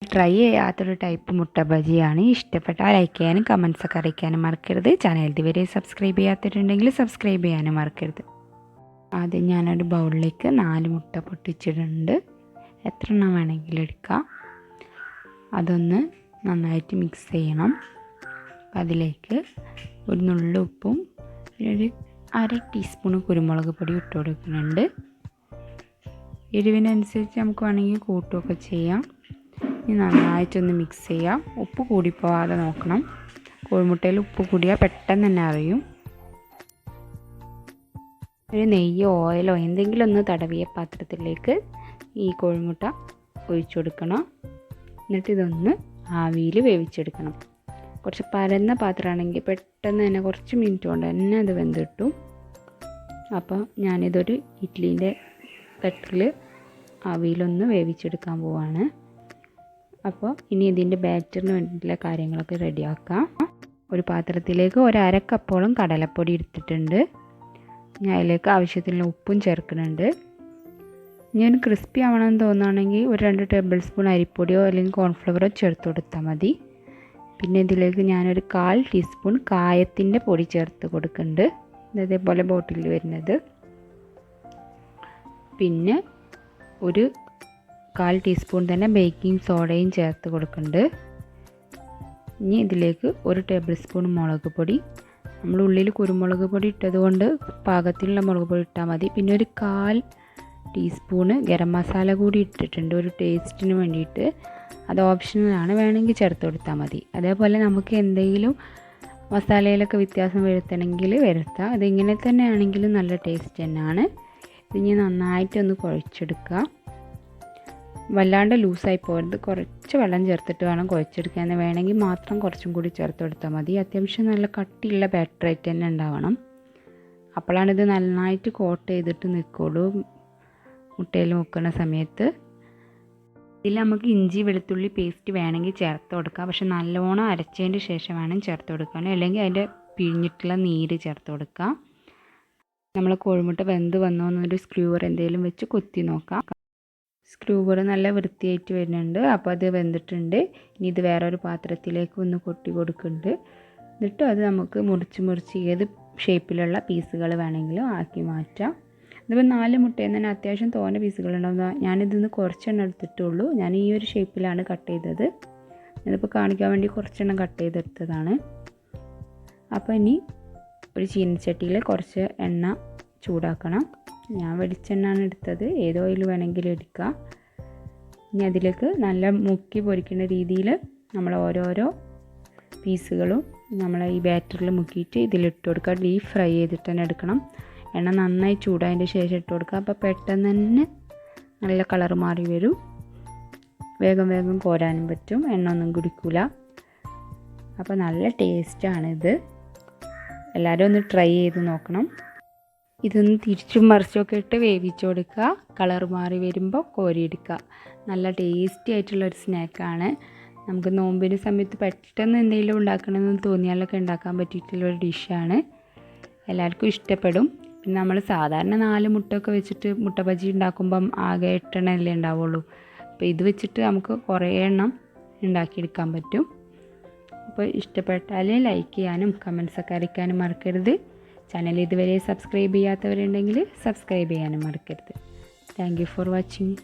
Try ചെയ്യാത്തൊരു type മുട്ട ബജിയാണ്. ഇഷ്ടപ്പെട്ടാൽ ലൈക്ക് ചെയ്യാനും കമൻസൊക്കെ അറിയിക്കാനും മറക്കരുത്. ചാനൽ ഇതുവരെ സബ്സ്ക്രൈബ് ചെയ്യാത്തിട്ടുണ്ടെങ്കിൽ സബ്സ്ക്രൈബ് ചെയ്യാനും മറക്കരുത്. ആദ്യം ഞാനൊരു ബൗളിലേക്ക് 4 മുട്ട പൊട്ടിച്ചിട്ടുണ്ട്. എത്ര എണ്ണം വേണമെങ്കിലും എടുക്കാം. അതൊന്ന് നന്നായിട്ട് മിക്സ് ചെയ്യണം. അതിലേക്ക് ഒരു നുള്ളു ഉപ്പും ഒരു 1/2 ടീസ്പൂൺ കുരുമുളക് പൊടി ഇട്ട് കൊടുക്കുന്നുണ്ട്. എരിവിനനുസരിച്ച് നമുക്ക് വേണമെങ്കിൽ കൂട്ടുകയൊക്കെ ചെയ്യാം. ഇനി നന്നായിട്ടൊന്ന് മിക്സ് ചെയ്യാം. ഉപ്പ് കൂടിപ്പോവാതെ നോക്കണം. കോഴിമുട്ടയിൽ ഉപ്പ് കൂടിയാൽ പെട്ടെന്ന് തന്നെ അറിയും. ഒരു നെയ്യോ ഓയിലോ എന്തെങ്കിലും ഒന്ന് തടവിയ പാത്രത്തിലേക്ക് ഈ കോഴിമുട്ട ഒഴിച്ചു കൊടുക്കണം. എന്നിട്ട് ഇതൊന്ന് ആവിയിൽ വേവിച്ചെടുക്കണം. കുറച്ച് പരന്ന പാത്രമാണെങ്കിൽ പെട്ടെന്ന് തന്നെ കുറച്ച് മിനിറ്റ് കൊണ്ട് തന്നെ അത് വെന്ത് കിട്ടും. അപ്പോൾ ഞാനിതൊരു ഇഡ്ഡലീൻ്റെ തട്ടിൽ ആവിയിലൊന്ന് വേവിച്ചെടുക്കാൻ പോവാണ്. അപ്പോൾ ഇനി ഇതിൻ്റെ ബാറ്ററിന് വേണ്ടിയിട്ടുള്ള കാര്യങ്ങളൊക്കെ റെഡിയാക്കാം. ഒരു പാത്രത്തിലേക്ക് 1/2 കപ്പോളം കടലപ്പൊടി എടുത്തിട്ടുണ്ട്. ഞാൻ അതിലേക്ക് ആവശ്യത്തിനുള്ള ഉപ്പും ചേർക്കുന്നുണ്ട്. ഞാൻ ക്രിസ്പി ആവണമെന്ന് തോന്നുകയാണെങ്കിൽ ഒരു 2 ടേബിൾ സ്പൂൺ അരിപ്പൊടിയോ അല്ലെങ്കിൽ കോൺഫ്ലവറോ ചേർത്ത് കൊടുത്താൽ മതി. പിന്നെ ഇതിലേക്ക് ഞാനൊരു 1/4 ടീസ്പൂൺ കായത്തിൻ്റെ പൊടി ചേർത്ത് കൊടുക്കുന്നുണ്ട്. ഇതേപോലെ ബോട്ടിലിൽ വരുന്നത്. പിന്നെ ഒരു 1/4 ടീസ്പൂൺ തന്നെ ബേക്കിംഗ് സോഡയും ചേർത്ത് കൊടുക്കുന്നുണ്ട്. ഇനി ഇതിലേക്ക് 1 ടേബിൾ സ്പൂൺ മുളക് പൊടി. നമ്മൾ ഉള്ളിൽ കുരുമുളക് പൊടി ഇട്ടതുകൊണ്ട് പാകത്തിലുള്ള മുളക് പൊടി ഇട്ടാൽ മതി. പിന്നെ ഒരു 1/4 ടീസ്പൂണ് ഗരം മസാല കൂടി ഇട്ടിട്ടുണ്ട് ഒരു ടേസ്റ്റിന് വേണ്ടിയിട്ട്. അത് ഓപ്ഷണലാണ്, വേണമെങ്കിൽ ചേർത്ത് കൊടുത്താൽ മതി. അതേപോലെ നമുക്ക് എന്തെങ്കിലും മസാലയിലൊക്കെ വ്യത്യാസം വരുത്തണമെങ്കിൽ വരുത്താം. അതിങ്ങനെ തന്നെ ആണെങ്കിലും നല്ല ടേസ്റ്റ് തന്നെയാണ്. ഇതിനി നന്നായിട്ടൊന്ന് കുഴച്ചെടുക്കുക. വല്ലാണ്ട് ലൂസായി പോകരുത്. കുറച്ച് വെള്ളം ചേർത്തിട്ട് വേണം കുഴച്ചെടുക്കാൻ. വേണമെങ്കിൽ മാത്രം കുറച്ചും കൂടി ചേർത്ത് കൊടുത്താൽ മതി. അത്യാവശ്യം നല്ല കട്ടിയുള്ള ബാറ്ററായിട്ട് തന്നെ ഉണ്ടാവണം. അപ്പോഴാണ് ഇത് നന്നായിട്ട് കോട്ട് ചെയ്തിട്ട് നിൽക്കുള്ളൂ മുട്ടയിൽ മുക്കുന്ന സമയത്ത്. ഇതിൽ നമുക്ക് ഇഞ്ചി വെളുത്തുള്ളി പേസ്റ്റ് വേണമെങ്കിൽ ചേർത്ത് കൊടുക്കാം. പക്ഷെ നല്ലോണം അരച്ചതിന് ശേഷം വേണം ചേർത്ത് കൊടുക്കാൻ. അല്ലെങ്കിൽ അതിൻ്റെ പിഴിഞ്ഞിട്ടുള്ള നീര് ചേർത്ത് കൊടുക്കാം. നമ്മൾ കോഴിമുട്ട വെന്ത് വന്നോ എന്നൊരു സ്ക്രൂവർ എന്തെങ്കിലും വെച്ച് കുത്തി നോക്കാം. സ്ക്രൂവർ നല്ല വൃത്തിയായിട്ട് വരുന്നുണ്ട്. അപ്പോൾ അത് വെന്തിട്ടുണ്ട്. ഇനി ഇത് വേറൊരു പാത്രത്തിലേക്ക് ഒന്ന് കൊട്ടി കൊടുക്കുന്നുണ്ട്. എന്നിട്ട് അത് നമുക്ക് മുറിച്ച് ഏത് ഷേപ്പിലുള്ള പീസുകൾ വേണമെങ്കിലും ആക്കി മാറ്റാം. ഇതിപ്പോൾ 4 മുട്ടയിൽ തന്നെ അത്യാവശ്യം തോനെ പീസുകളുണ്ടാവും. ഞാനിതിന്ന് കുറച്ചെണ്ണം എടുത്തിട്ടുള്ളൂ. ഞാൻ ഈ ഒരു ഷേപ്പിലാണ് കട്ട് ചെയ്തത്. ഇതിപ്പോൾ കാണിക്കാൻ വേണ്ടി കുറച്ചെണ്ണം കട്ട് ചെയ്തെടുത്തതാണ്. അപ്പോൾ ഇനി ഒരു ചീനച്ചട്ടിയിൽ കുറച്ച് എണ്ണ ചൂടാക്കണം. ഞാൻ വെളിച്ചെണ്ണയാണ് എടുത്തത്. ഏത് ഓയിൽ വേണമെങ്കിലും എടുക്കാം. ഇനി അതിലേക്ക് നല്ല മുക്കി പൊരിക്കുന്ന രീതിയിൽ നമ്മൾ ഓരോരോ പീസുകളും നമ്മൾ ഈ ബാറ്ററിൽ മുക്കിയിട്ട് ഇതിലിട്ട് കൊടുക്കുക. ഡീപ്പ് ഫ്രൈ ചെയ്തിട്ട് തന്നെ എടുക്കണം. എണ്ണ നന്നായി ചൂടായതിൻ്റെ ശേഷം ഇട്ട് കൊടുക്കുക. അപ്പോൾ പെട്ടെന്ന് തന്നെ നല്ല കളർ മാറി വരും. വേഗം കോരാനും പറ്റും. എണ്ണ ഒന്നും കുടിക്കില്ല. അപ്പോൾ നല്ല ടേസ്റ്റാണിത്. എല്ലാവരും ഒന്ന് ട്രൈ ചെയ്ത് നോക്കണം. ഇതൊന്ന് തിരിച്ചും മറിച്ചൊക്കെ ഇട്ട് വേവിച്ച് കൊടുക്കുക. കളർ മാറി വരുമ്പോൾ കോരിയെടുക്കുക. നല്ല ടേസ്റ്റി ആയിട്ടുള്ളൊരു സ്നാക്കാണ്. നമുക്ക് നോമ്പിന് സമയത്ത് പെട്ടെന്ന് എന്തെങ്കിലും ഉണ്ടാക്കണമെന്ന് തോന്നിയാലൊക്കെ ഉണ്ടാക്കാൻ പറ്റിയിട്ടുള്ളൊരു ഡിഷാണ്. എല്ലാവർക്കും ഇഷ്ടപ്പെടും. പിന്നെ നമ്മൾ സാധാരണ 4 മുട്ടയൊക്കെ വെച്ചിട്ട് മുട്ട ബജി ഉണ്ടാക്കുമ്പം ആകെ 8 എണ്ണമല്ലേ ഉണ്ടാവുള്ളൂ. അപ്പോൾ ഇത് വെച്ചിട്ട് നമുക്ക് കുറേ എണ്ണം ഉണ്ടാക്കിയെടുക്കാൻ പറ്റും. അപ്പോൾ ഇഷ്ടപ്പെട്ടാൽ ലൈക്ക് ചെയ്യാനും കമൻസൊക്കെ അറിയിക്കാനും മറക്കരുത്. ചാനൽ ഇതുവരെ സബ്സ്ക്രൈബ് ചെയ്യാത്തവരുണ്ടെങ്കിൽ സബ്സ്ക്രൈബ് ചെയ്യാനും മറക്കരുത്. Thank you for watching.